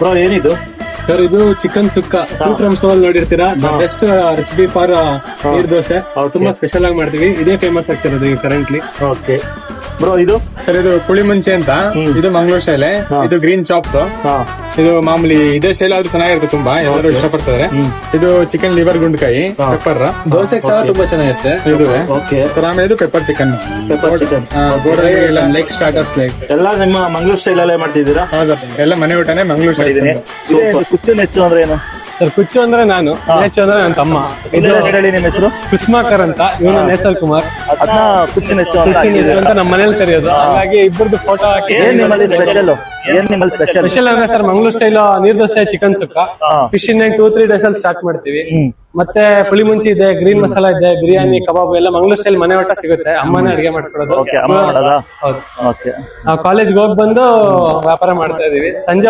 Bro ಏನಿದು? Sir ಇದು chicken sukka from ಸೋಲ್ ನೋಡಿರ್ತೀರಾ, ಬೆಸ್ಟ್ ರೆಸಿಪಿ ಫಾರ್ ನೀರ್ ದೋಸೆ. ತುಂಬಾ ಸ್ಪೆಷಲ್ ಆಗಿ ಮಾಡ್ತೀವಿ, ಇದೇ ಫೇಮಸ್ ಆಗ್ತಿರೋದು ಈಗ ಕರೆಂಟ್ಲಿ. ಓಕೆ ಬ್ರೋ ಇದು ಸರ್ ಇದು ಪುಳಿ ಮುಂಚೆ ಅಂತ, ಇದು ಮಂಗಳೂರು ಶೈಲೆ, ಇದು ಗ್ರೀನ್ ಚಾಪ್ಸ್, ಹಾ ಇದು ಮಾಮೂಲಿ ಇದೇ ಶೈಲಿ ಆದ್ರೂ ಚೆನ್ನಾಗಿರುತ್ತೆ, ತುಂಬಾ ಎಲ್ಲರೂ ಇಷ್ಟಪಡ್ತಾರೆ. ಇದು ಚಿಕನ್ ಲಿವರ್ ಗುಂಡ್ಕಾಯಿ ಪೆಪ್ಪರ್ ದೋಸೆಗೆ ಸಹ ತುಂಬಾ ಚೆನ್ನಾಗಿರುತ್ತೆ. ಇದು ಓಕೆ ಆಮೇಲೆ ಇದು pepper chicken, pepper chicken like starters like ಎಲ್ಲ ನಿಮ್ಮ ಮಂಗಳೂರು ಸ್ಟೈಲ್ ಅಲ್ಲೇ ಮಾಡ್ತಿದ್ದೀರಾ? ಎಲ್ಲ ಮನೆ ಊಟನೇ ಮಂಗಳೂರು ಶೈಲಿ. ಕುಚ್ಚು ನೆಚ್ಚು ಅಂದ್ರೆ ಏನು? ಸರ್ ಕುಚ್ಚು ಅಂದ್ರೆ ನಾನು, ನೆಚ್ಚು ಅಂದ್ರೆ ನನ್ನ ತಮ್ಮ. ಇದು ಹೇಳಿ ನಿಮ್ಮ ಹೆಸರು? ಕುಸ್ಮಾಕರ್ ಅಂತ, ಇವನು ನೇಸಲ್ ಕುಮಾರ್. ಅದನ್ನ ಕುಚ್ಚು ನೆಚ್ಚು ಅಂತ ಅಂತ ನಮ್ಮ ಮನೇಲಿ ಕರೆಯೋದು. ಹಾಗಾಗಿ ಇಬ್ಬರದು ಫೋಟೋ ಹಾಕಿ. ಏನ್ ನಿಮ್ಮಲ್ಲಿ ಸ್ಪೆಷಲ್? ಏನ್ ನಿಮ್ಮಲ್ಲಿ ಸ್ಪೆಷಲ್? ಸ್ಪೆಷಲ್ ಅಂದ್ರೆ ಸರ್ ಮಂಗಳೂರು ಸ್ಟೈಲ್ ನೀರ್ ದೋಸೆ, ಚಿಕನ್ ಸುಕ್ಕ, ಫಿಶ್ ಇನ್ 2-3 ಡೇಸ್ ಅಲ್ಲಿ ಸ್ಟಾರ್ಟ್ ಮಾಡ್ತೀವಿ. ಮತ್ತೆ ಪುಳಿ ಮುಂಚಿ ಇದೆ, ಗ್ರೀನ್ ಮಸಾಲಾ ಇದೆ, ಬಿರಿಯಾನಿ, ಕಬಾಬ್ ಎಲ್ಲ ಮಂಗಳೂರು ಸ್ಟೈಲ್ ಮನೆ ಊಟ ಸಿಗುತ್ತೆ. ಅಮ್ಮನೇ ಅಡಿಗೆ ಮಾಡ್ಕೊಡೋದು. ಅಮ್ಮ ಮಾಡೋದಾ? ಹೌದು. ಓಕೆ ನಾವು ಕಾಲೇಜ್ಗೆ ಹೋಗಿ ಬಂದು ವ್ಯಾಪಾರ ಮಾಡ್ತಾ ಇದೀವಿ. ಸಂಜೆ